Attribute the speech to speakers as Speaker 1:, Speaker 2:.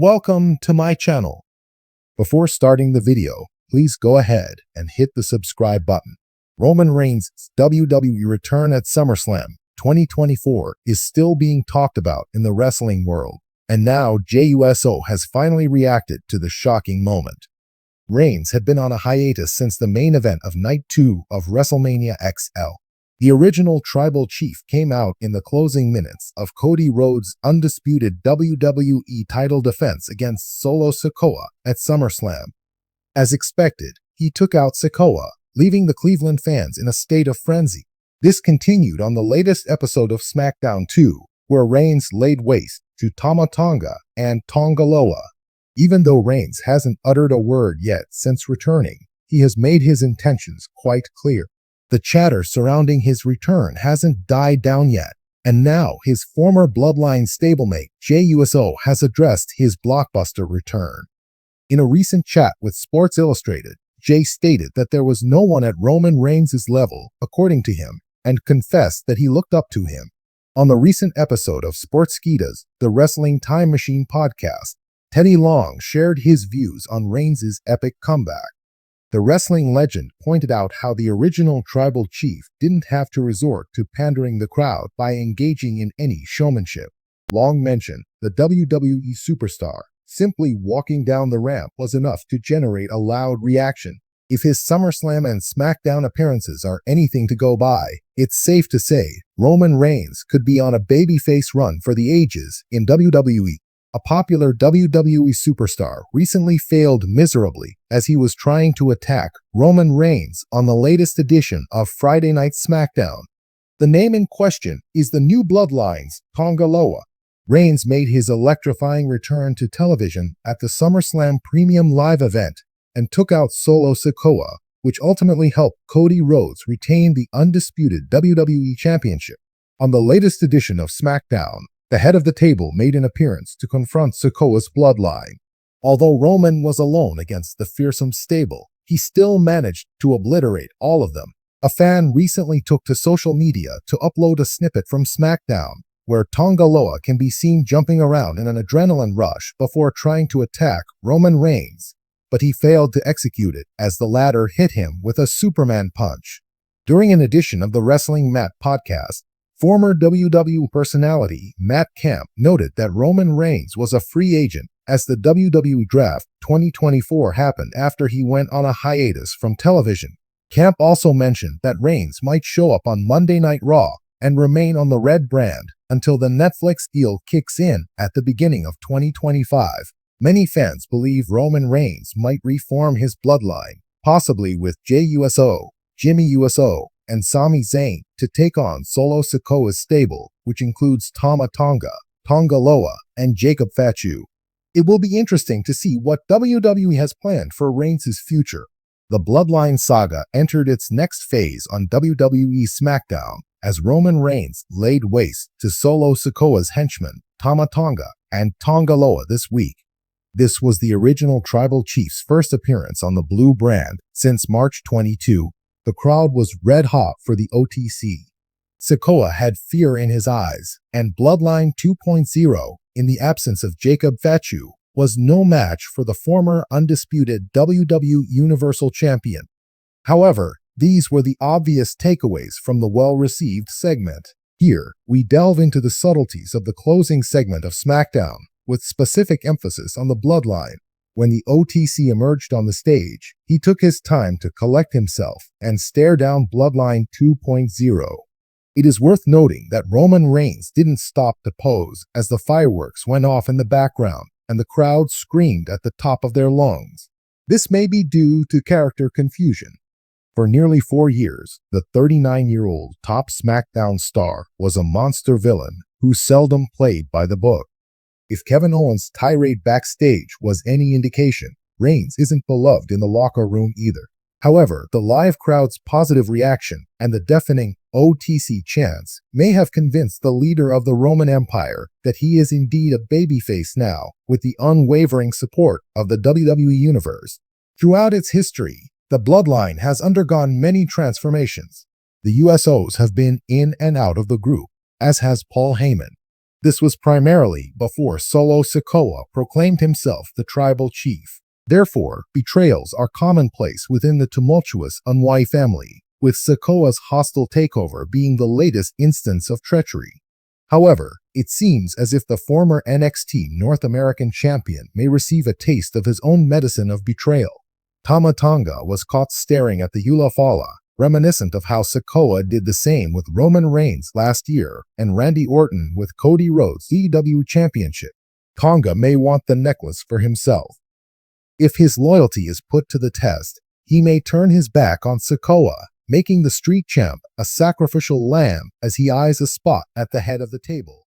Speaker 1: Welcome to my channel. Before starting the video, please go ahead and hit the subscribe button. Roman Reigns' WWE return at SummerSlam 2024 is still being talked about in the wrestling world, and now JUSO has finally reacted to the shocking moment. Reigns had been on a hiatus since the main event of Night 2 of WrestleMania XL. The original Tribal Chief came out in the closing minutes of Cody Rhodes' undisputed WWE title defense against Solo Sikoa at SummerSlam. As expected, he took out Sikoa, leaving the Cleveland fans in a state of frenzy. This continued on the latest episode of SmackDown 2, where Reigns laid waste to Tama Tonga and Tongaloa. Even though Reigns hasn't uttered a word yet since returning, he has made his intentions quite clear. The chatter surrounding his return hasn't died down yet, and now his former bloodline stablemate JUSO has addressed his blockbuster return. In a recent chat with Sports Illustrated, Jay stated that there was no one at Roman Reigns' level, according to him, and confessed that he looked up to him. On the recent episode of Sportskeeda's The Wrestling Time Machine podcast, Teddy Long shared his views on Reigns' epic comeback. The wrestling legend pointed out how the original Tribal Chief didn't have to resort to pandering the crowd by engaging in any showmanship. Long mentioned the WWE superstar simply walking down the ramp was enough to generate a loud reaction. If his SummerSlam and SmackDown appearances are anything to go by, it's safe to say Roman Reigns could be on a babyface run for the ages in WWE. A popular WWE superstar recently failed miserably as he was trying to attack Roman Reigns on the latest edition of Friday Night SmackDown. The name in question is the New Bloodline's Tongaloa. Reigns made his electrifying return to television at the SummerSlam Premium Live event and took out Solo Sikoa, which ultimately helped Cody Rhodes retain the undisputed WWE Championship. On the latest edition of SmackDown, the head of the table made an appearance to confront Sikoa's bloodline. Although Roman was alone against the fearsome stable, he still managed to obliterate all of them. A fan recently took to social media to upload a snippet from SmackDown, where Tongaloa can be seen jumping around in an adrenaline rush before trying to attack Roman Reigns, but he failed to execute it as the latter hit him with a Superman punch. During an edition of the Wrestling Mat podcast, former WWE personality Matt Camp noted that Roman Reigns was a free agent as the WWE Draft 2024 happened after he went on a hiatus from television. Camp also mentioned that Reigns might show up on Monday Night Raw and remain on the red brand until the Netflix deal kicks in at the beginning of 2025. Many fans believe Roman Reigns might reform his bloodline, possibly with JUSO, Jimmy USO, and Sami Zayn to take on Solo Sikoa's stable, which includes Tama Tonga, Tongaloa, and Jacob Fatu. It will be interesting to see what WWE has planned for Reigns' future. The Bloodline saga entered its next phase on WWE SmackDown as Roman Reigns laid waste to Solo Sikoa's henchmen, Tama Tonga and Tongaloa this week. This was the original Tribal Chief's first appearance on the blue brand since March 22. The crowd was red hot for the OTC. Sikoa had fear in his eyes, and Bloodline 2.0, in the absence of Jacob Fatu, was no match for the former undisputed WWE Universal Champion. However, these were the obvious takeaways from the well-received segment. Here, we delve into the subtleties of the closing segment of SmackDown, with specific emphasis on the Bloodline. When the OTC emerged on the stage, he took his time to collect himself and stare down Bloodline 2.0. It is worth noting that Roman Reigns didn't stop to pose as the fireworks went off in the background and the crowd screamed at the top of their lungs. This may be due to character confusion. For nearly 4 years, the 39-year-old top SmackDown star was a monster villain who seldom played by the book. If Kevin Owens' tirade backstage was any indication, Reigns isn't beloved in the locker room either. However, the live crowd's positive reaction and the deafening OTC chants may have convinced the leader of the Roman Empire that he is indeed a babyface now, with the unwavering support of the WWE Universe. Throughout its history, the Bloodline has undergone many transformations. The USOs have been in and out of the group, as has Paul Heyman. This was primarily before Solo Sikoa proclaimed himself the tribal chief. Therefore, betrayals are commonplace within the tumultuous Wwe family, with Sikoa's hostile takeover being the latest instance of treachery. However, it seems as if the former NXT North American champion may receive a taste of his own medicine of betrayal. Tama Tonga was caught staring at the Ulafala, reminiscent of how Sikoa did the same with Roman Reigns last year and Randy Orton with Cody Rhodes' WWE Championship. Tonga may want the necklace for himself. If his loyalty is put to the test, he may turn his back on Sikoa, making the street champ a sacrificial lamb as he eyes a spot at the head of the table.